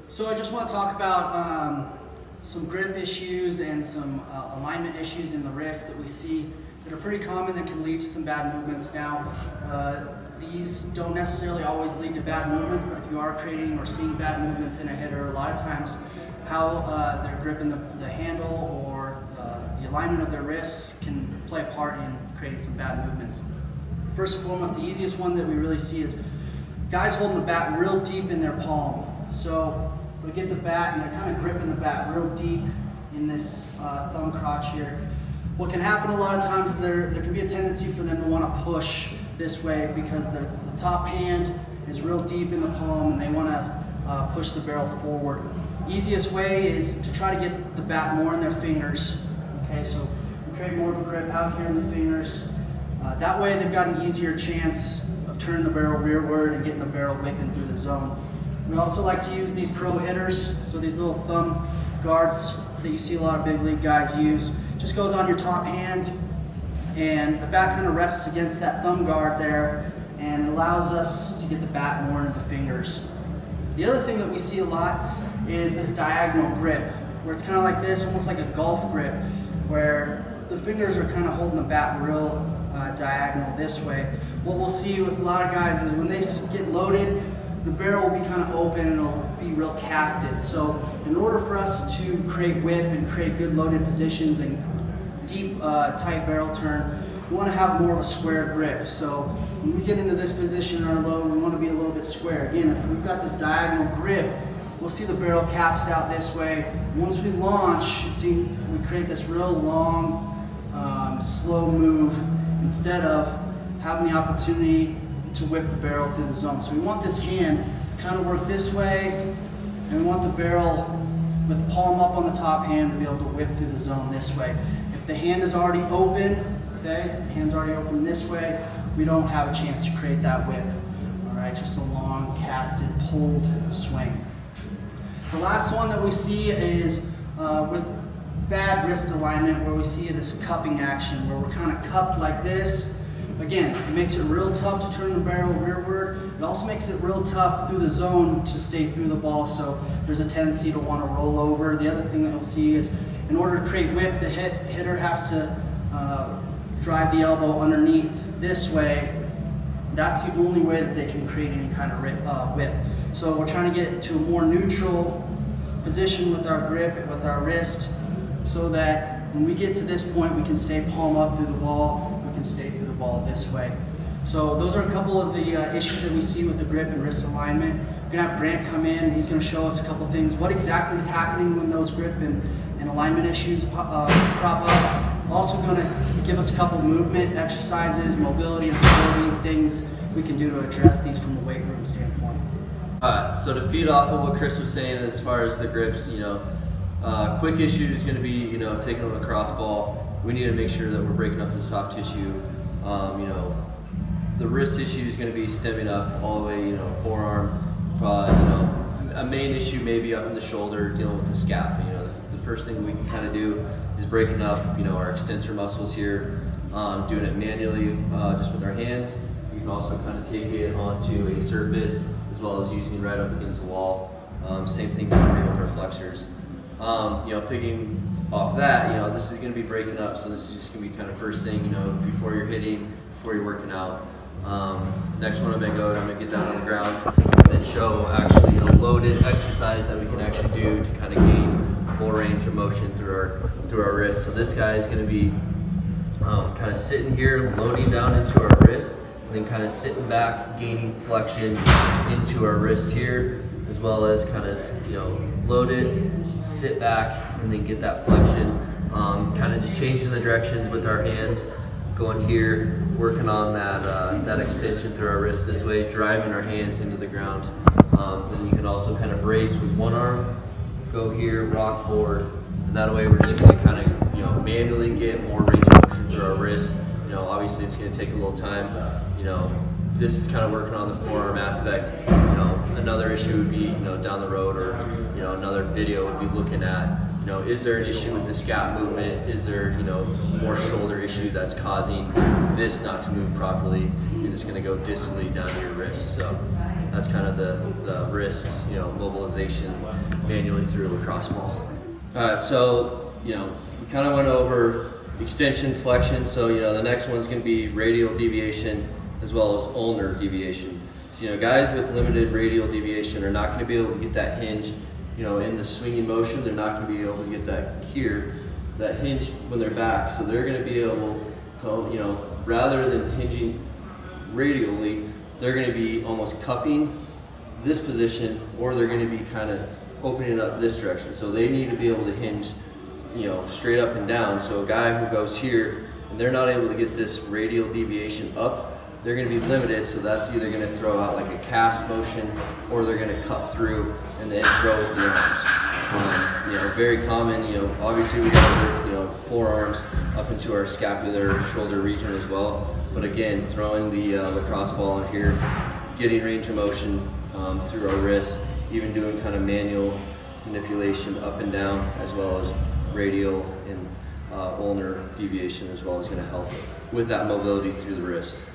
So I just want to talk about some grip issues and some alignment issues in the wrist that we see that are pretty common that can lead to some bad movements. Now, these don't necessarily always lead to bad movements, but if you are creating or seeing bad movements in a hitter, a lot of times how they're gripping the handle or the alignment of their wrists can play a part in creating some bad movements. First and foremost, the easiest one that we really see is guys holding the bat real deep in their palm. So they'll get the bat and they're kind of gripping the bat real deep in this thumb crotch here. What can happen a lot of times is there can be a tendency for them to want to push this way because the top hand is real deep in the palm and they want to push the barrel forward. Easiest way is to try to get the bat more in their fingers. Okay, so we create more of a grip out here in the fingers. That way they've got an easier chance of turning the barrel rearward and getting the barrel whipping through the zone. We also like to use these pro hitters, so these little thumb guards that you see a lot of big league guys use. Just goes on your top hand and the bat kind of rests against that thumb guard there and it allows us to get the bat more into the fingers. The other thing that we see a lot is this diagonal grip, where it's kind of like this, almost like a golf grip, where the fingers are kind of holding the bat real diagonal this way. What we'll see with a lot of guys is when they get loaded, the barrel will be kind of open and it'll be real casted. So in order for us to create whip and create good loaded positions and deep tight barrel turn, we want to have more of a square grip. So when we get into this position in our load, we want to be a little bit square. Again, if we've got this diagonal grip, we'll see the barrel cast out this way. Once we launch, we create this real long, slow move instead of having the opportunity to whip the barrel through the zone. So we want this hand to kind of work this way, and we want the barrel with the palm up on the top hand to be able to whip through the zone this way. If the hand is already open, okay, if the hand's already open this way, we don't have a chance to create that whip. All right, just a long, casted, pulled swing. The last one that we see is with bad wrist alignment, where we see this cupping action, where we're kind of cupped like this. Again, it makes it real tough to turn the barrel rearward. It also makes it real tough through the zone to stay through the ball, so there's a tendency to want to roll over. The other thing that you'll see is in order to create whip, the hitter has to drive the elbow underneath this way. That's the only way that they can create any kind of whip. So we're trying to get to a more neutral position with our grip, with our wrist, so that when we get to this point, we can stay palm up through the ball, we can stay through the ball this way. So those are a couple of the issues that we see with the grip and wrist alignment. We're going to have Grant come in, he's going to show us a couple things. What exactly is happening when those grip and alignment issues crop up. Also going to give us a couple movement exercises, mobility and stability, things we can do to address these from a weight room standpoint. Alright, so to feed off of what Chris was saying as far as the grips, quick issue is going to be, taking on a cross ball. We need to make sure that we're breaking up the soft tissue. The wrist issue is going to be stemming up all the way, forearm. A main issue maybe up in the shoulder, dealing with the scap. The first thing we can kind of do is breaking up, our extensor muscles here, doing it manually, just with our hands. You can also kind of take it onto a surface, as well as using right up against the wall. Same thing with our flexors. Picking off that, this is going to be breaking up, so this is just going to be kind of first thing, before you're hitting, before you're working out. Next one I'm going to get down on the ground and then show actually a loaded exercise that we can actually do to kind of gain more range of motion through our wrist. So this guy is going to be kind of sitting here, loading down into our wrist, and then kind of sitting back, gaining flexion into our wrist here, as well as kind of load it, sit back, and then get that flexion. Kind of just changing the directions with our hands, going here, working on that extension through our wrist this way, driving our hands into the ground. Then you can also kind of brace with one arm, go here, rock forward, and that way we're just going to kind of manually get more range of motion through our wrist. Obviously it's going to take a little time. This is kind of working on the forearm aspect. Another issue would be down the road, or another video would be looking at is there an issue with the scap movement? Is there more shoulder issue that's causing this not to move properly, and it's going to go distally down to your wrist. So That's kind of the wrist, mobilization manually through a lacrosse ball. All right, so, we kind of went over extension, flexion. So, the next one's going to be radial deviation as well as ulnar deviation. So, guys with limited radial deviation are not going to be able to get that hinge, in the swinging motion. They're not going to be able to get that here, that hinge when they're back. So they're going to be able to, rather than hinging radially, they're going to be almost cupping this position, or they're going to be kind of opening it up this direction. So they need to be able to hinge, straight up and down. So a guy who goes here and they're not able to get this radial deviation up, they're going to be limited. So that's either going to throw out like a cast motion, or they're going to cup through and then throw with the arms. Very common. Obviously we got to work, forearms up into our scapular shoulder region as well. But again, throwing the lacrosse ball in here, getting range of motion through our wrist, even doing kind of manual manipulation up and down, as well as radial and ulnar deviation as well, is going to help with that mobility through the wrist.